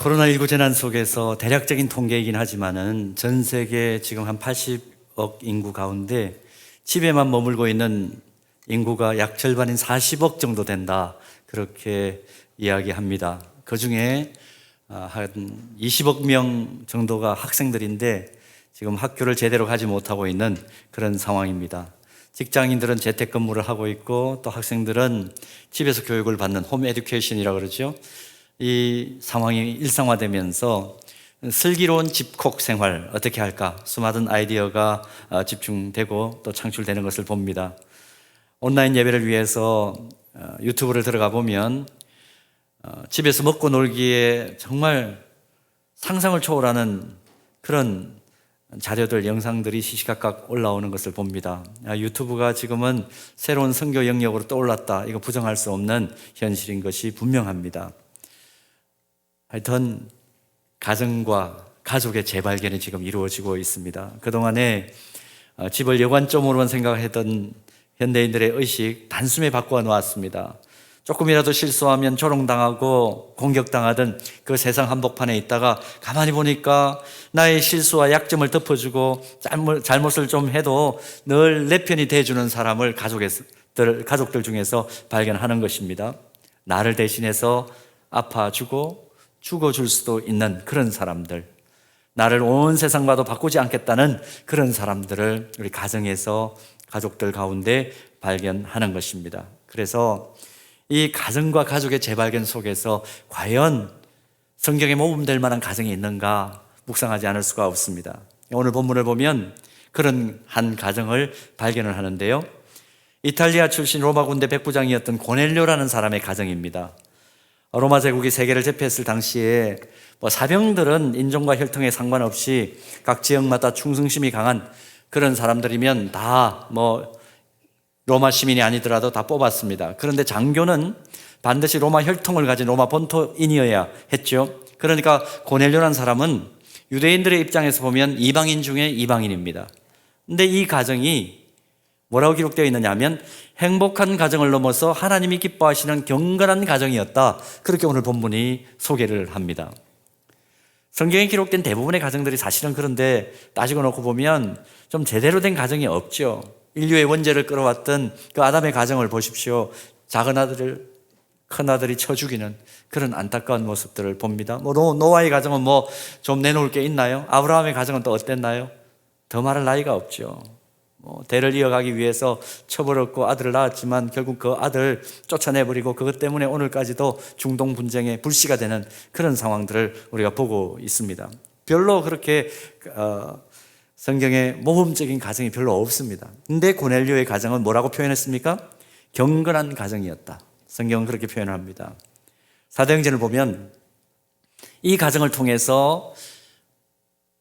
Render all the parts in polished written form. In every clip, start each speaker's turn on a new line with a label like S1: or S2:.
S1: 코로나19 재난 속에서 대략적인 통계이긴 하지만은 전 세계 지금 한 80억 인구 가운데 집에만 머물고 있는 인구가 약 절반인 40억 정도 된다. 그렇게 이야기합니다. 그 중에 한 20억 명 정도가 학생들인데 지금 학교를 제대로 가지 못하고 있는 그런 상황입니다. 직장인들은 재택근무를 하고 있고 또 학생들은 집에서 교육을 받는 홈 에듀케이션이라고 그러죠. 이 상황이 일상화되면서 슬기로운 집콕 생활 어떻게 할까 수많은 아이디어가 집중되고 또 창출되는 것을 봅니다. 온라인 예배를 위해서 유튜브를 들어가 보면 집에서 먹고 놀기에 정말 상상을 초월하는 그런 자료들, 영상들이 시시각각 올라오는 것을 봅니다. 유튜브가 지금은 새로운 선교 영역으로 떠올랐다. 이거 부정할 수 없는 현실인 것이 분명합니다. 하여튼 가정과 가족의 재발견이 지금 이루어지고 있습니다. 그동안에 집을 여관점으로만 생각했던 현대인들의 의식 단숨에 바꾸어 놓았습니다. 조금이라도 실수하면 조롱당하고 공격당하던 그 세상 한복판에 있다가 가만히 보니까 나의 실수와 약점을 덮어주고 잘못을 좀 해도 늘 내 편이 돼주는 사람을 가족들 중에서 발견하는 것입니다. 나를 대신해서 아파주고 죽어줄 수도 있는 그런 사람들, 나를 온 세상과도 바꾸지 않겠다는 그런 사람들을 우리 가정에서 가족들 가운데 발견하는 것입니다. 그래서 이 가정과 가족의 재발견 속에서 과연 성경에 모범될 만한 가정이 있는가 묵상하지 않을 수가 없습니다. 오늘 본문을 보면 그런 한 가정을 발견을 하는데요. 이탈리아 출신 로마 군대 백부장이었던 고넬료라는 사람의 가정입니다. 로마 제국이 세계를 제패했을 당시에 사병들은 인종과 혈통에 상관없이 각 지역마다 충성심이 강한 그런 사람들이면 다 로마 시민이 아니더라도 다 뽑았습니다. 그런데 장교는 반드시 로마 혈통을 가진 로마 본토인이어야 했죠. 그러니까 고넬료라는 사람은 유대인들의 입장에서 보면 이방인 중에 이방인입니다. 근데 이 가정이 뭐라고 기록되어 있느냐 하면 행복한 가정을 넘어서 하나님이 기뻐하시는 경건한 가정이었다. 그렇게 오늘 본문이 소개를 합니다. 성경에 기록된 대부분의 가정들이 사실은 그런데 따지고 놓고 보면 좀 제대로 된 가정이 없죠. 인류의 원죄를 끌어왔던 그 아담의 가정을 보십시오. 작은 아들을 큰 아들이 쳐 죽이는 그런 안타까운 모습들을 봅니다. 노아의 가정은 좀 내놓을 게 있나요? 아브라함의 가정은 또 어땠나요? 더 말할 나위가 없죠. 대를 이어가기 위해서 처벌했고 아들을 낳았지만 결국 그 아들 쫓아내버리고 그것 때문에 오늘까지도 중동 분쟁의 불씨가 되는 그런 상황들을 우리가 보고 있습니다. 별로 그렇게 성경에 모범적인 가정이 별로 없습니다. 근데 고넬료의 가정은 뭐라고 표현했습니까? 경건한 가정이었다. 성경은 그렇게 표현합니다. 사도행전을 보면 이 가정을 통해서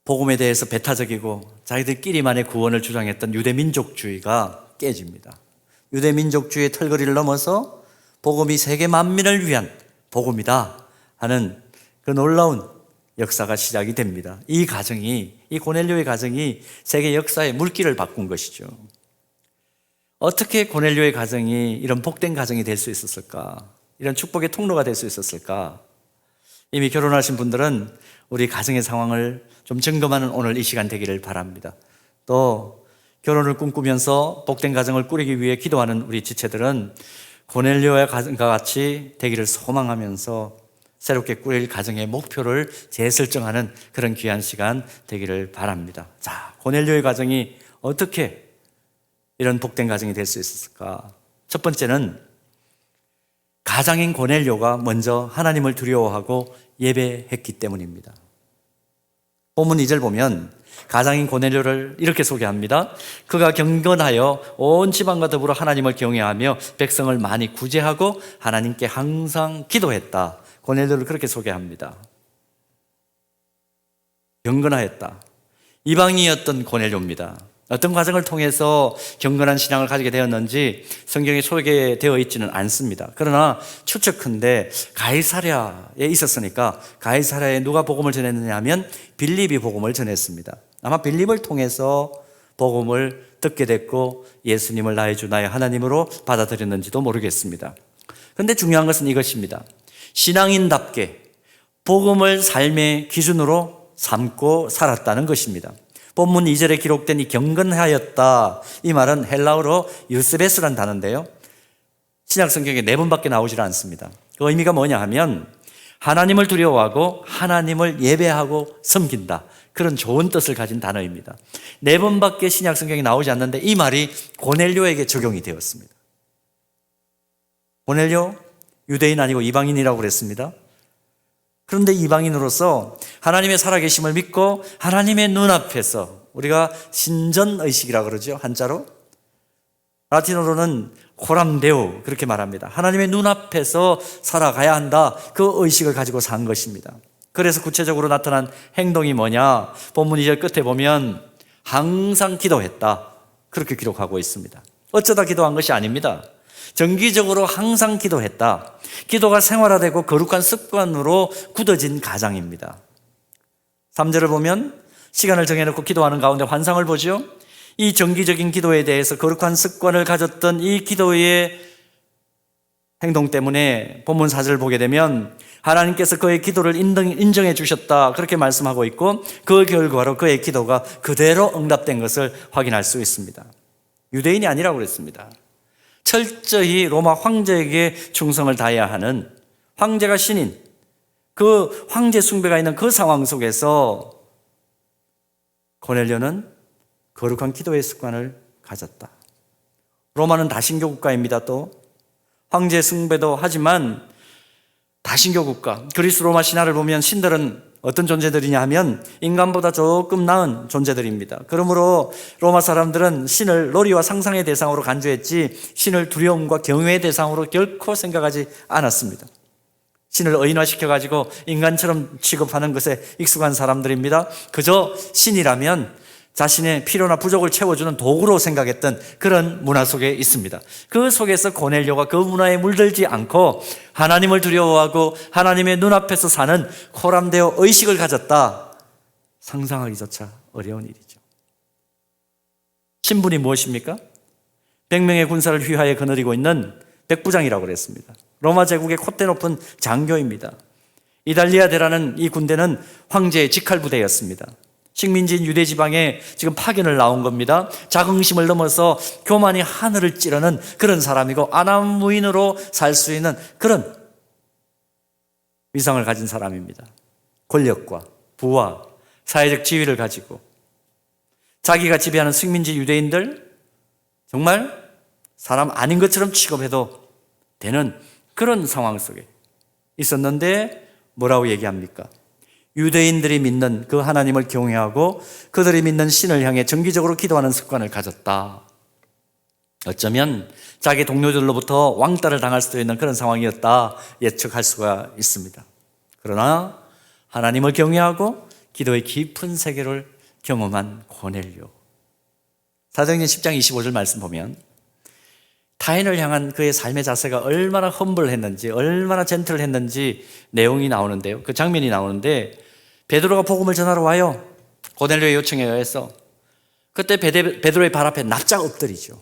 S1: 복음에 대해서 배타적이고 자기들끼리만의 구원을 주장했던 유대민족주의가 깨집니다. 유대민족주의의 털거리를 넘어서 복음이 세계 만민을 위한 복음이다 하는 그 놀라운 역사가 시작이 됩니다. 이 고넬료의 가정이 세계 역사의 물길을 바꾼 것이죠. 어떻게 고넬료의 가정이 이런 복된 가정이 될 수 있었을까? 이런 축복의 통로가 될 수 있었을까? 이미 결혼하신 분들은 우리 가정의 상황을 좀 점검하는 오늘 이 시간 되기를 바랍니다. 또 결혼을 꿈꾸면서 복된 가정을 꾸리기 위해 기도하는 우리 지체들은 고넬료의 가정과 같이 되기를 소망하면서 새롭게 꾸릴 가정의 목표를 재설정하는 그런 귀한 시간 되기를 바랍니다. 자, 고넬료의 가정이 어떻게 이런 복된 가정이 될 수 있었을까? 첫 번째는 가장인 고넬료가 먼저 하나님을 두려워하고 예배했기 때문입니다. 본문 2절 보면 가장인 고넬료를 이렇게 소개합니다. 그가 경건하여 온 집안과 더불어 하나님을 경외하며 백성을 많이 구제하고 하나님께 항상 기도했다. 고넬료를 그렇게 소개합니다. 경건하였다. 이방인이었던 고넬료입니다. 어떤 과정을 통해서 경건한 신앙을 가지게 되었는지 성경에 소개되어 있지는 않습니다. 그러나 추측컨대 가이사랴에 있었으니까 가이사랴에 누가 복음을 전했느냐 하면 빌립이 복음을 전했습니다. 아마 빌립을 통해서 복음을 듣게 됐고 예수님을 나의 주 나의 하나님으로 받아들였는지도 모르겠습니다. 그런데 중요한 것은 이것입니다. 신앙인답게 복음을 삶의 기준으로 삼고 살았다는 것입니다. 본문 2절에 기록된 이 경건하였다, 이 말은 헬라어로 유스베스란 단어인데요, 신약 성경에 4번밖에 나오질 않습니다. 그 의미가 뭐냐 하면 하나님을 두려워하고 하나님을 예배하고 섬긴다, 그런 좋은 뜻을 가진 단어입니다. 4번밖에 신약 성경에 나오지 않는데 이 말이 고넬료에게 적용이 되었습니다. 고넬료, 유대인 아니고 이방인이라고 그랬습니다. 그런데 이방인으로서 하나님의 살아계심을 믿고 하나님의 눈앞에서, 우리가 신전의식이라고 그러죠, 한자로. 라틴어로는 코람데오, 그렇게 말합니다. 하나님의 눈앞에서 살아가야 한다, 그 의식을 가지고 산 것입니다. 그래서 구체적으로 나타난 행동이 뭐냐, 본문 2절 끝에 보면 항상 기도했다, 그렇게 기록하고 있습니다. 어쩌다 기도한 것이 아닙니다. 정기적으로 항상 기도했다. 기도가 생활화되고 거룩한 습관으로 굳어진 가장입니다. 3절을 보면 시간을 정해놓고 기도하는 가운데 환상을 보죠. 이 정기적인 기도에 대해서 거룩한 습관을 가졌던 이 기도의 행동 때문에 본문 4절을 보게 되면 하나님께서 그의 기도를 인정해 주셨다, 그렇게 말씀하고 있고, 그 결과로 그의 기도가 그대로 응답된 것을 확인할 수 있습니다. 유대인이 아니라고 그랬습니다. 철저히 로마 황제에게 충성을 다해야 하는, 황제가 신인, 그 황제 숭배가 있는 그 상황 속에서 고넬료는 거룩한 기도의 습관을 가졌다. 로마는 다신교 국가입니다. 또 황제 숭배도 하지만 다신교 국가, 그리스 로마 신화를 보면 신들은 어떤 존재들이냐 하면 인간보다 조금 나은 존재들입니다. 그러므로 로마 사람들은 신을 놀이와 상상의 대상으로 간주했지 신을 두려움과 경외의 대상으로 결코 생각하지 않았습니다. 신을 의인화시켜가지고 인간처럼 취급하는 것에 익숙한 사람들입니다. 그저 신이라면 자신의 필요나 부족을 채워주는 도구로 생각했던 그런 문화 속에 있습니다. 그 속에서 고넬료가 그 문화에 물들지 않고 하나님을 두려워하고 하나님의 눈앞에서 사는 코람데오 의식을 가졌다, 상상하기조차 어려운 일이죠. 신분이 무엇입니까? 100명의 군사를 휘하에 거느리고 있는 백부장이라고 그랬습니다. 로마 제국의 콧대 높은 장교입니다. 이달리아 대라는 이 군대는 황제의 직할부대였습니다. 식민지인 유대 지방에 지금 파견을 나온 겁니다. 자긍심을 넘어서 교만이 하늘을 찌르는 그런 사람이고 아나무인으로 살 수 있는 그런 위상을 가진 사람입니다. 권력과 부와 사회적 지위를 가지고 자기가 지배하는 식민지 유대인들 정말 사람 아닌 것처럼 취급해도 되는 그런 상황 속에 있었는데 뭐라고 얘기합니까? 유대인들이 믿는 그 하나님을 경외하고 그들이 믿는 신을 향해 정기적으로 기도하는 습관을 가졌다. 어쩌면 자기 동료들로부터 왕따를 당할 수도 있는 그런 상황이었다 예측할 수가 있습니다. 그러나 하나님을 경외하고 기도의 깊은 세계를 경험한 고넬료, 사도행전 10장 25절 말씀 보면 타인을 향한 그의 삶의 자세가 얼마나 험블했는지, 얼마나 젠틀했는지 내용이 나오는데요. 그 장면이 나오는데 베드로가 복음을 전하러 와요. 고넬료의 요청에 의해서. 그때 베드로의 발 앞에 납작 엎드리죠.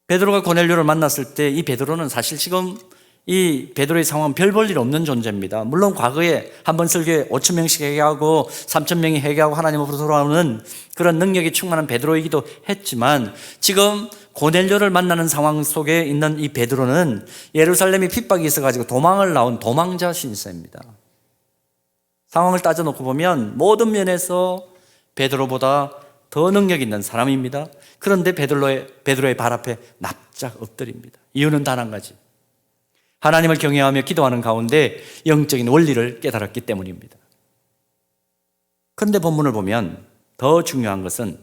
S1: 베드로가 고넬료를 만났을 때 이 베드로는 사실 지금 이 베드로의 상황은 별 볼 일 없는 존재입니다. 물론 과거에 한 번 설교에 5,000명씩 회개하고 3,000명이 회개하고 하나님 앞으로 돌아오는 그런 능력이 충만한 베드로이기도 했지만 지금 고넬료를 만나는 상황 속에 있는 이 베드로는 예루살렘이 핍박이 있어가지고 도망을 나온 도망자 신세입니다. 상황을 따져놓고 보면 모든 면에서 베드로보다 더 능력 있는 사람입니다. 그런데 베드로의 발 앞에 납작 엎드립니다. 이유는 단 한 가지. 하나님을 경외하며 기도하는 가운데 영적인 원리를 깨달았기 때문입니다. 그런데 본문을 보면 더 중요한 것은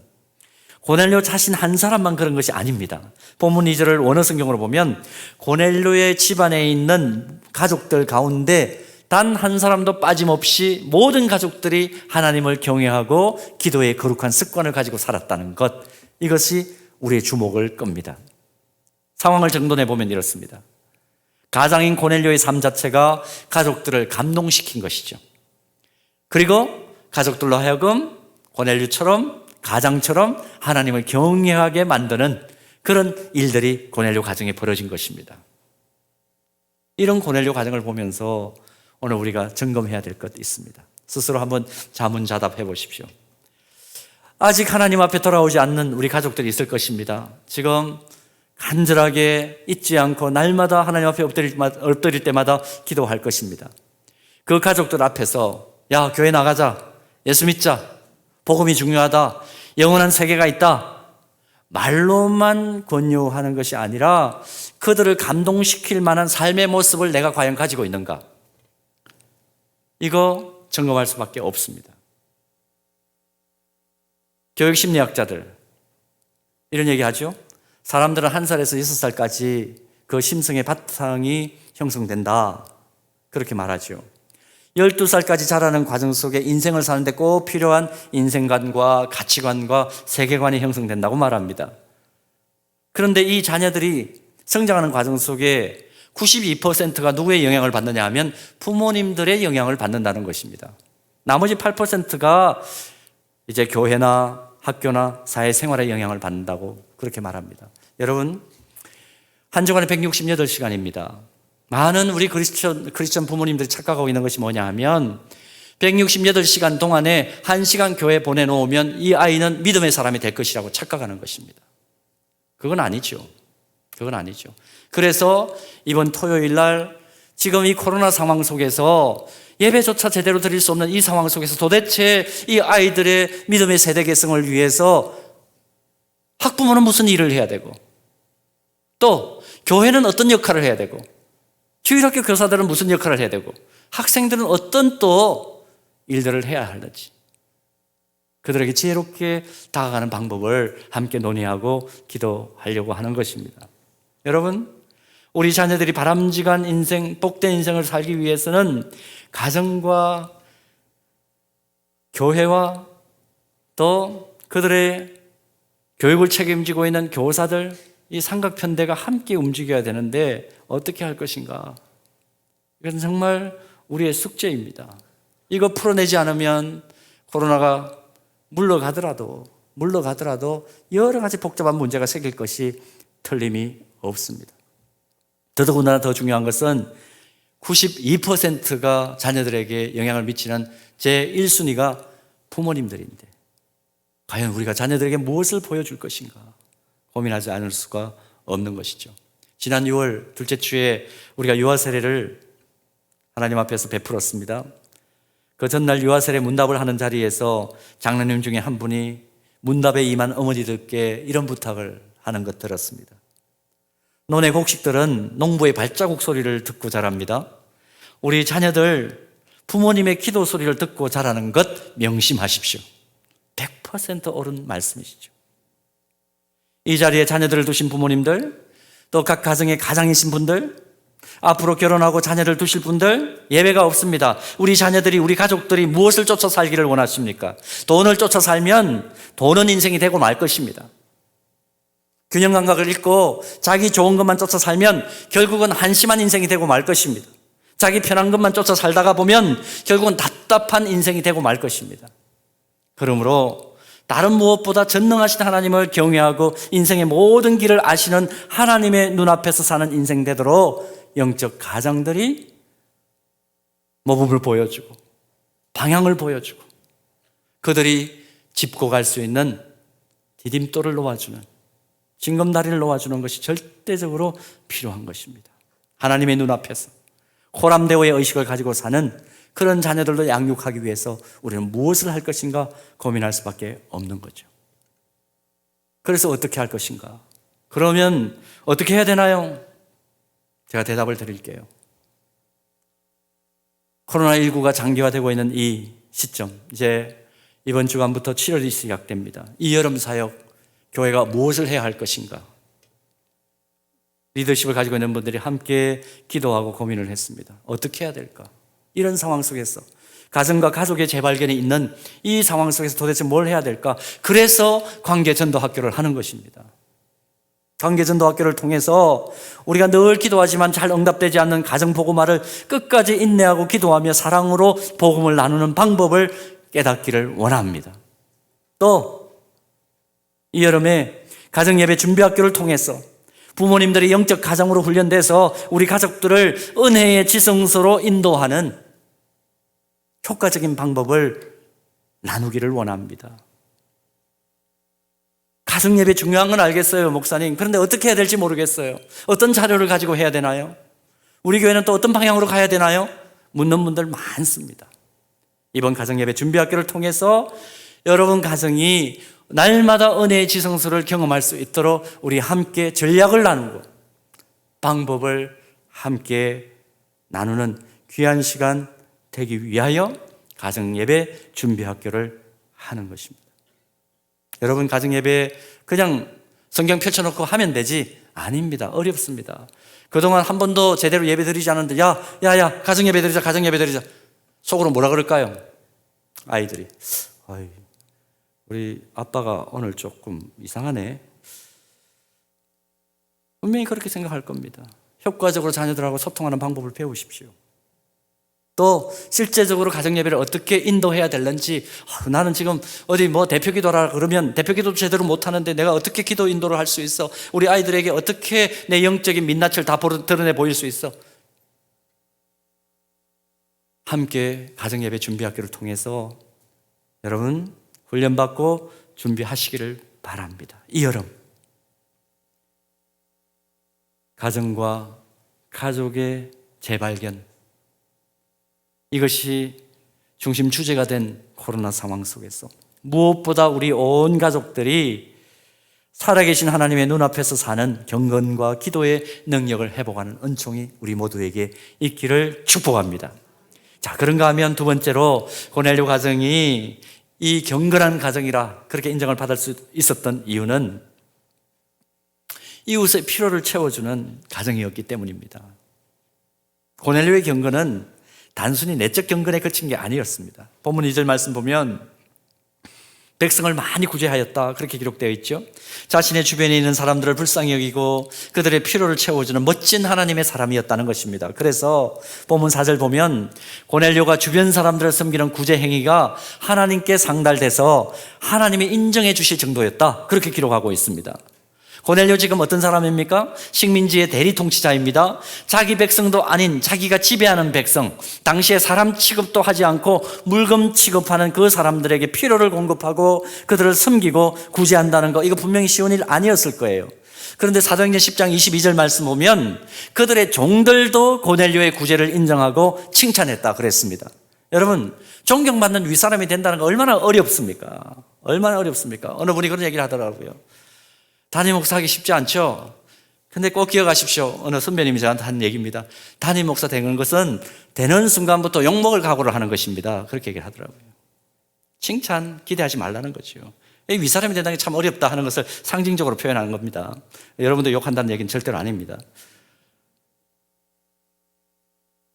S1: 고넬료 자신 한 사람만 그런 것이 아닙니다. 본문 2절을 원어 성경으로 보면 고넬료의 집안에 있는 가족들 가운데 단 한 사람도 빠짐없이 모든 가족들이 하나님을 경외하고 기도의 거룩한 습관을 가지고 살았다는 것, 이것이 우리의 주목을 끕니다. 상황을 정돈해 보면 이렇습니다. 가장인 고넬료의 삶 자체가 가족들을 감동시킨 것이죠. 그리고 가족들로 하여금 고넬료처럼, 가장처럼 하나님을 경외하게 만드는 그런 일들이 고넬료 가정에 벌어진 것입니다. 이런 고넬료 가정을 보면서 오늘 우리가 점검해야 될 것 있습니다. 스스로 한번 자문자답해 보십시오. 아직 하나님 앞에 돌아오지 않는 우리 가족들이 있을 것입니다. 지금 간절하게 잊지 않고 날마다 하나님 앞에 엎드릴 때마다 기도할 것입니다. 그 가족들 앞에서 야, 교회 나가자, 예수 믿자, 복음이 중요하다, 영원한 세계가 있다, 말로만 권유하는 것이 아니라 그들을 감동시킬 만한 삶의 모습을 내가 과연 가지고 있는가, 이거 점검할 수밖에 없습니다. 교육심리학자들 이런 얘기하죠. 사람들은 1살에서 6살까지 그 심성의 바탕이 형성된다, 그렇게 말하죠. 12살까지 자라는 과정 속에 인생을 사는데 꼭 필요한 인생관과 가치관과 세계관이 형성된다고 말합니다. 그런데 이 자녀들이 성장하는 과정 속에 92%가 누구의 영향을 받느냐 하면 부모님들의 영향을 받는다는 것입니다. 나머지 8%가 이제 교회나 학교나 사회생활의 영향을 받는다고 그렇게 말합니다. 여러분, 한 주간에 168시간입니다. 많은 우리 크리스천 부모님들이 착각하고 있는 것이 뭐냐 하면 168시간 동안에 1시간 교회 보내놓으면 이 아이는 믿음의 사람이 될 것이라고 착각하는 것입니다. 그건 아니죠. 그건 아니죠. 그래서 이번 토요일 날 지금 이 코로나 상황 속에서 예배조차 제대로 드릴 수 없는 이 상황 속에서 도대체 이 아이들의 믿음의 세대 개성을 위해서 학부모는 무슨 일을 해야 되고, 또 교회는 어떤 역할을 해야 되고, 주일학교 교사들은 무슨 역할을 해야 되고, 학생들은 어떤 또 일들을 해야 하는지, 그들에게 지혜롭게 다가가는 방법을 함께 논의하고 기도하려고 하는 것입니다. 여러분, 우리 자녀들이 바람직한 인생, 복된 인생을 살기 위해서는 가정과 교회와 또 그들의 교육을 책임지고 있는 교사들, 이 삼각편대가 함께 움직여야 되는데 어떻게 할 것인가? 이건 정말 우리의 숙제입니다. 이거 풀어내지 않으면 코로나가 물러가더라도 여러 가지 복잡한 문제가 생길 것이 틀림이 없습니다. 더더군다나 더 중요한 것은 92%가 자녀들에게 영향을 미치는 제1순위가 부모님들인데 과연 우리가 자녀들에게 무엇을 보여줄 것인가 고민하지 않을 수가 없는 것이죠. 지난 6월 둘째 주에 우리가 유아 세례를 하나님 앞에서 베풀었습니다. 그 전날 유아 세례 문답을 하는 자리에서 장로님 중에 한 분이 문답에 임한 어머니들께 이런 부탁을 하는 것 들었습니다. 논의 곡식들은 농부의 발자국 소리를 듣고 자랍니다. 우리 자녀들 부모님의 기도 소리를 듣고 자라는 것 명심하십시오. 100% 옳은 말씀이시죠. 이 자리에 자녀들을 두신 부모님들, 또 각 가정의 가장이신 분들, 앞으로 결혼하고 자녀를 두실 분들, 예외가 없습니다. 우리 자녀들이, 우리 가족들이 무엇을 쫓아 살기를 원하십니까? 돈을 쫓아 살면 돈은 인생이 되고 말 것입니다. 균형 감각을 잃고 자기 좋은 것만 쫓아 살면 결국은 한심한 인생이 되고 말 것입니다. 자기 편한 것만 쫓아 살다가 보면 결국은 답답한 인생이 되고 말 것입니다. 그러므로 다른 무엇보다 전능하신 하나님을 경외하고 인생의 모든 길을 아시는 하나님의 눈앞에서 사는 인생 되도록 영적 가정들이 모범을 보여주고 방향을 보여주고 그들이 짚고 갈 수 있는 디딤돌을 놓아주는, 징검다리를 놓아주는 것이 절대적으로 필요한 것입니다. 하나님의 눈앞에서 호람대오의 의식을 가지고 사는 그런 자녀들도 양육하기 위해서 우리는 무엇을 할 것인가 고민할 수밖에 없는 거죠. 그래서 어떻게 할 것인가? 그러면 어떻게 해야 되나요? 제가 대답을 드릴게요. 코로나19가 장기화되고 있는 이 시점, 이제 이번 주간부터 7월이 시작됩니다. 이 여름 사역, 교회가 무엇을 해야 할 것인가? 리더십을 가지고 있는 분들이 함께 기도하고 고민을 했습니다. 어떻게 해야 될까? 이런 상황 속에서 가정과 가족의 재발견이 있는 이 상황 속에서 도대체 뭘 해야 될까? 그래서 관계전도학교를 하는 것입니다. 관계전도학교를 통해서 우리가 늘 기도하지만 잘 응답되지 않는 가정복음화를 끝까지 인내하고 기도하며 사랑으로 복음을 나누는 방법을 깨닫기를 원합니다. 또 이 여름에 가정예배 준비학교를 통해서 부모님들이 영적 가정으로 훈련돼서 우리 가족들을 은혜의 지성소로 인도하는 효과적인 방법을 나누기를 원합니다. 가정예배 중요한 건 알겠어요, 목사님. 그런데 어떻게 해야 될지 모르겠어요. 어떤 자료를 가지고 해야 되나요? 우리 교회는 또 어떤 방향으로 가야 되나요? 묻는 분들 많습니다. 이번 가정예배 준비학교를 통해서 여러분 가정이 날마다 은혜의 지성소를 경험할 수 있도록 우리 함께 전략을 나누고 방법을 함께 나누는 귀한 시간 되기 위하여 가정예배 준비학교를 하는 것입니다. 여러분 가정예배 그냥 성경 펼쳐놓고 하면 되지? 아닙니다. 어렵습니다. 그동안 한 번도 제대로 예배 드리지 않았는데 야 가정예배 드리자 속으로 뭐라 그럴까요? 아이들이 우리 아빠가 오늘 조금 이상하네. 분명히 그렇게 생각할 겁니다. 효과적으로 자녀들하고 소통하는 방법을 배우십시오. 또 실제적으로 가정예배를 어떻게 인도해야 될는지 나는 지금 어디 뭐 대표기도라 그러면 대표기도도 제대로 못하는데 내가 어떻게 기도 인도를 할 수 있어? 우리 아이들에게 어떻게 내 영적인 민낯을 다 드러내 보일 수 있어? 함께 가정예배 준비학교를 통해서 여러분 훈련받고 준비하시기를 바랍니다. 이 여름 가정과 가족의 재발견, 이것이 중심 주제가 된 코로나 상황 속에서 무엇보다 우리 온 가족들이 살아계신 하나님의 눈앞에서 사는 경건과 기도의 능력을 회복하는 은총이 우리 모두에게 있기를 축복합니다. 자, 그런가 하면 두 번째로 고넬료 가정이 이 경건한 가정이라 그렇게 인정을 받을 수 있었던 이유는 이웃의 필요를 채워주는 가정이었기 때문입니다. 고넬료의 경건은 단순히 내적 경건에 그친 게 아니었습니다. 본문 2절 말씀 보면 백성을 많이 구제하였다 그렇게 기록되어 있죠. 자신의 주변에 있는 사람들을 불쌍히 여기고 그들의 필요를 채워주는 멋진 하나님의 사람이었다는 것입니다. 그래서 본문 4절 보면 고넬료가 주변 사람들을 섬기는 구제 행위가 하나님께 상달돼서 하나님이 인정해 주실 정도였다 그렇게 기록하고 있습니다. 고넬료 지금 어떤 사람입니까? 식민지의 대리 통치자입니다. 자기 백성도 아닌 자기가 지배하는 백성, 당시에 사람 취급도 하지 않고 물건 취급하는 그 사람들에게 필요를 공급하고 그들을 섬기고 구제한다는 거, 이거 분명히 쉬운 일 아니었을 거예요. 그런데 사도행전 10장 22절 말씀 보면 그들의 종들도 고넬료의 구제를 인정하고 칭찬했다 그랬습니다. 여러분, 존경받는 윗사람이 된다는 거 얼마나 어렵습니까? 얼마나 어렵습니까? 어느 분이 그런 얘기를 하더라고요. 담임 목사 하기 쉽지 않죠? 근데 꼭 기억하십시오. 어느 선배님이 저한테 한 얘기입니다. 담임 목사 되는 것은 되는 순간부터 욕먹을 각오를 하는 것입니다. 그렇게 얘기를 하더라고요. 칭찬 기대하지 말라는 거죠. 윗사람이 된다는 게 참 어렵다 하는 것을 상징적으로 표현하는 겁니다. 여러분도 욕한다는 얘기는 절대로 아닙니다.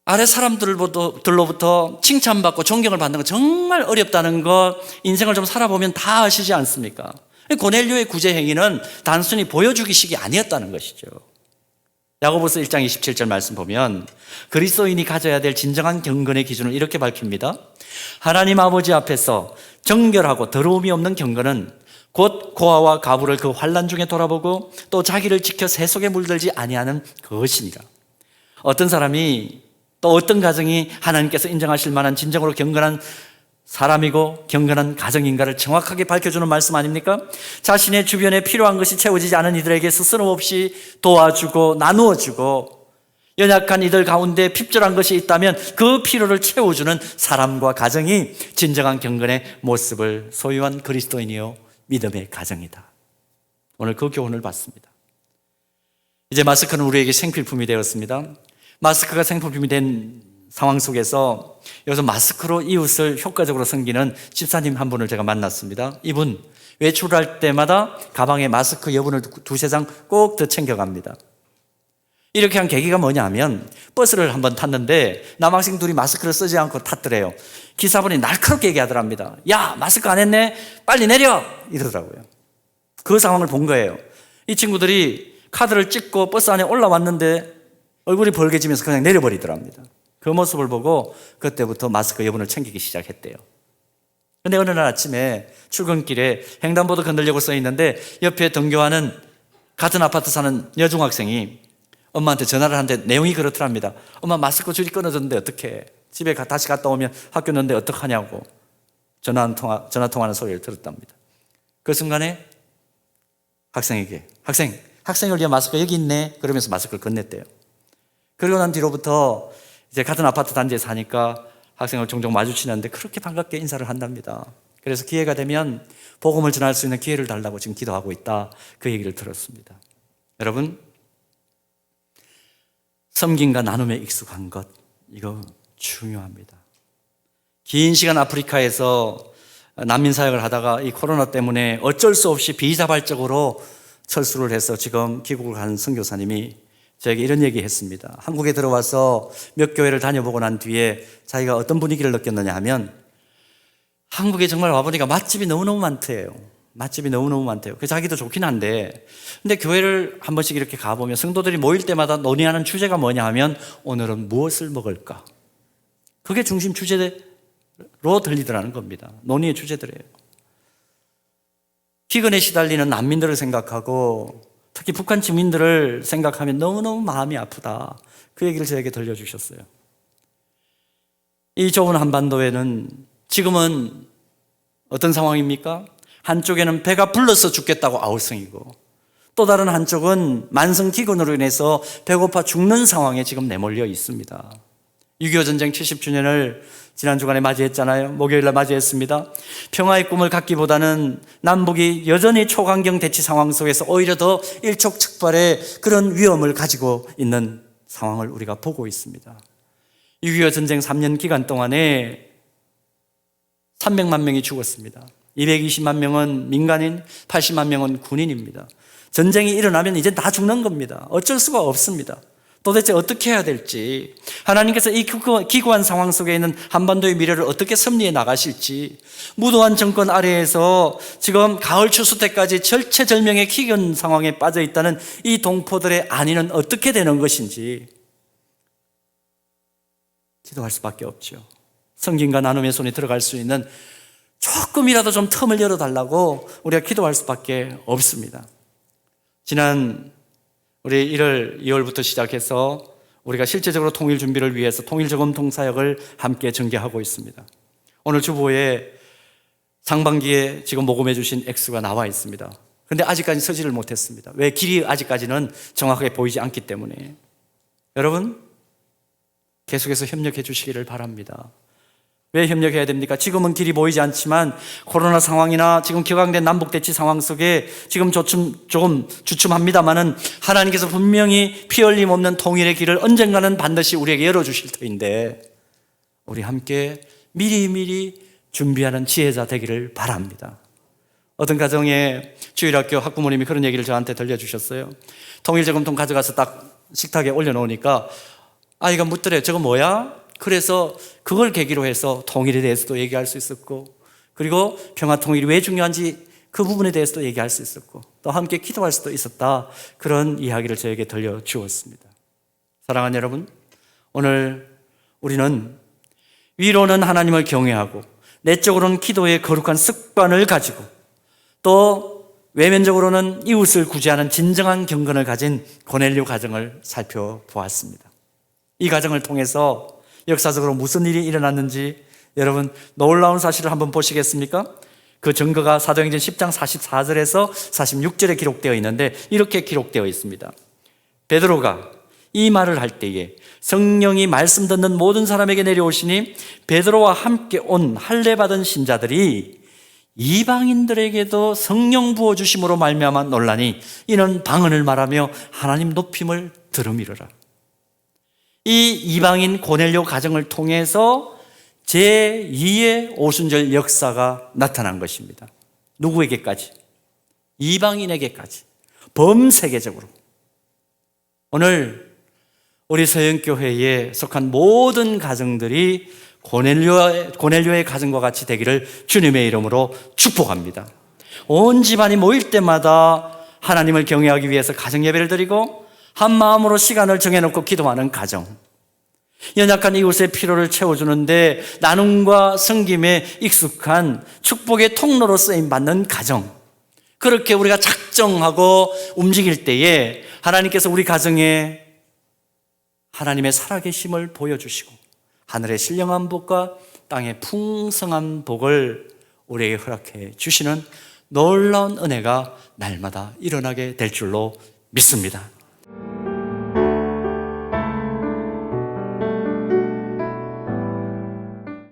S1: 아래 사람들로부터 칭찬받고 존경을 받는 건 정말 어렵다는 것, 인생을 좀 살아보면 다 아시지 않습니까? 고넬료의 구제 행위는 단순히 보여주기식이 아니었다는 것이죠. 야고보서 1장 27절 말씀 보면 그리스도인이 가져야 될 진정한 경건의 기준을 이렇게 밝힙니다. 하나님 아버지 앞에서 정결하고 더러움이 없는 경건은 곧 고아와 가부를 그 환난 중에 돌아보고 또 자기를 지켜 새 속에 물들지 아니하는 그것이니라. 어떤 사람이 또 어떤 가정이 하나님께서 인정하실 만한 진정으로 경건한 사람이고 경건한 가정인가를 정확하게 밝혀주는 말씀 아닙니까? 자신의 주변에 필요한 것이 채워지지 않은 이들에게 스스럼 없이 도와주고 나누어주고 연약한 이들 가운데 핍절한 것이 있다면 그 필요를 채워주는 사람과 가정이 진정한 경건의 모습을 소유한 그리스도인이요 믿음의 가정이다. 오늘 그 교훈을 받습니다. 이제 마스크는 우리에게 생필품이 되었습니다. 마스크가 생필품이 된 상황 속에서 여기서 마스크로 이웃을 효과적으로 섬기는 집사님 한 분을 제가 만났습니다. 이분 외출할 때마다 가방에 마스크 여분을 두세 장 꼭 더 챙겨갑니다. 이렇게 한 계기가 뭐냐면 버스를 한번 탔는데 남학생 둘이 마스크를 쓰지 않고 탔더래요. 기사분이 날카롭게 얘기하더랍니다. 야, 마스크 안 했네? 빨리 내려! 이러더라고요. 그 상황을 본 거예요. 이 친구들이 카드를 찍고 버스 안에 올라왔는데 얼굴이 벌개지면서 그냥 내려버리더랍니다. 그 모습을 보고 그때부터 마스크 여분을 챙기기 시작했대요. 그런데 어느 날 아침에 출근길에 횡단보도 건너려고 써 있는데 옆에 등교하는 같은 아파트 사는 여중학생이 엄마한테 전화를 하는데 내용이 그렇더랍니다. 엄마 마스크 줄이 끊어졌는데 어떡해? 집에 다시 갔다 오면 학교 넣는데 어떡하냐고 전화 통화하는 소리를 들었답니다. 그 순간에 학생에게 학생을 위한 마스크 여기 있네 그러면서 마스크를 건넸대요. 그리고 난 뒤로부터 이제 같은 아파트 단지에 사니까 학생을 종종 마주치는데 그렇게 반갑게 인사를 한답니다. 그래서 기회가 되면 복음을 전할 수 있는 기회를 달라고 지금 기도하고 있다. 그 얘기를 들었습니다. 여러분, 섬김과 나눔에 익숙한 것, 이거 중요합니다. 긴 시간 아프리카에서 난민 사역을 하다가 이 코로나 때문에 어쩔 수 없이 비자발적으로 철수를 해서 지금 귀국을 한 선교사님이 저에게 이런 얘기 했습니다. 한국에 들어와서 몇 교회를 다녀보고 난 뒤에 자기가 어떤 분위기를 느꼈느냐 하면 한국에 정말 와보니까 맛집이 너무너무 많대요. 맛집이 너무너무 많대요. 그래서 자기도 좋긴 한데 근데 교회를 한 번씩 이렇게 가보면 성도들이 모일 때마다 논의하는 주제가 뭐냐 하면 오늘은 무엇을 먹을까? 그게 중심 주제로 들리더라는 겁니다. 논의의 주제들이에요. 기근에 시달리는 난민들을 생각하고 특히 북한 주민들을 생각하면 너무너무 마음이 아프다. 그 얘기를 저에게 들려주셨어요. 이 좁은 한반도에는 지금은 어떤 상황입니까? 한쪽에는 배가 불러서 죽겠다고 아우성이고 또 다른 한쪽은 만성 기근으로 인해서 배고파 죽는 상황에 지금 내몰려 있습니다. 6.25 전쟁 70주년을 지난 주간에 맞이했잖아요. 목요일날 맞이했습니다. 평화의 꿈을 갖기보다는 남북이 여전히 초강경 대치 상황 속에서 오히려 더 일촉즉발의 그런 위험을 가지고 있는 상황을 우리가 보고 있습니다. 6.25 전쟁 3년 기간 동안에 300만 명이 죽었습니다. 220만 명은 민간인, 80만 명은 군인입니다. 전쟁이 일어나면 이제 다 죽는 겁니다. 어쩔 수가 없습니다. 도대체 어떻게 해야 될지, 하나님께서 이 기구한 상황 속에 있는 한반도의 미래를 어떻게 섭리해 나가실지, 무도한 정권 아래에서 지금 가을 추수 때까지 절체절명의 기근 상황에 빠져 있다는 이 동포들의 안위는 어떻게 되는 것인지 기도할 수밖에 없죠. 성김과 나눔의 손에 들어갈 수 있는 조금이라도 좀 틈을 열어달라고 우리가 기도할 수밖에 없습니다. 지난 우리 1월, 2월부터 시작해서 우리가 실제적으로 통일 준비를 위해서 통일저금통 사역을 함께 전개하고 있습니다. 오늘 주보에 상반기에 지금 모금해 주신 액수가 나와 있습니다. 그런데 아직까지 서지를 못했습니다. 왜? 길이 아직까지는 정확하게 보이지 않기 때문에. 여러분, 계속해서 협력해 주시기를 바랍니다. 왜 협력해야 됩니까? 지금은 길이 보이지 않지만 코로나 상황이나 지금 격앙된 남북대치 상황 속에 지금 조금 주춤합니다만은 하나님께서 분명히 피 흘림 없는 통일의 길을 언젠가는 반드시 우리에게 열어주실 터인데 우리 함께 미리미리 준비하는 지혜자 되기를 바랍니다. 어떤 가정에 주일학교 학부모님이 그런 얘기를 저한테 들려주셨어요. 통일저금통 가져가서 딱 식탁에 올려놓으니까 아이가 묻더래요. 저거 뭐야? 그래서 그걸 계기로 해서 통일에 대해서도 얘기할 수 있었고 그리고 평화 통일이 왜 중요한지 그 부분에 대해서도 얘기할 수 있었고 또 함께 기도할 수도 있었다. 그런 이야기를 저에게 들려주었습니다. 사랑하는 여러분, 오늘 우리는 위로는 하나님을 경외하고 내적으로는 기도의 거룩한 습관을 가지고 또 외면적으로는 이웃을 구제하는 진정한 경건을 가진 고넬료 가정을 살펴보았습니다. 이 가정을 통해서 역사적으로 무슨 일이 일어났는지 여러분 놀라운 사실을 한번 보시겠습니까? 그 증거가 사도행전 10장 44절에서 46절에 기록되어 있는데 이렇게 기록되어 있습니다. 베드로가 이 말을 할 때에 성령이 말씀 듣는 모든 사람에게 내려오시니 베드로와 함께 온 할례 받은 신자들이 이방인들에게도 성령 부어주심으로 말미암아 놀라니 이는 방언을 말하며 하나님 높임을 들음이로라. 이 이방인 고넬료 가정을 통해서 제2의 오순절 역사가 나타난 것입니다. 누구에게까지? 이방인에게까지. 범세계적으로. 오늘 우리 서영교회에 속한 모든 가정들이 고넬료의 가정과 같이 되기를 주님의 이름으로 축복합니다. 온 집안이 모일 때마다 하나님을 경외하기 위해서 가정 예배를 드리고 한 마음으로 시간을 정해놓고 기도하는 가정, 연약한 이웃의 필요를 채워주는데 나눔과 섬김에 익숙한 축복의 통로로 쓰임받는 가정, 그렇게 우리가 작정하고 움직일 때에 하나님께서 우리 가정에 하나님의 살아계심을 보여주시고 하늘의 신령한 복과 땅의 풍성한 복을 우리에게 허락해 주시는 놀라운 은혜가 날마다 일어나게 될 줄로 믿습니다.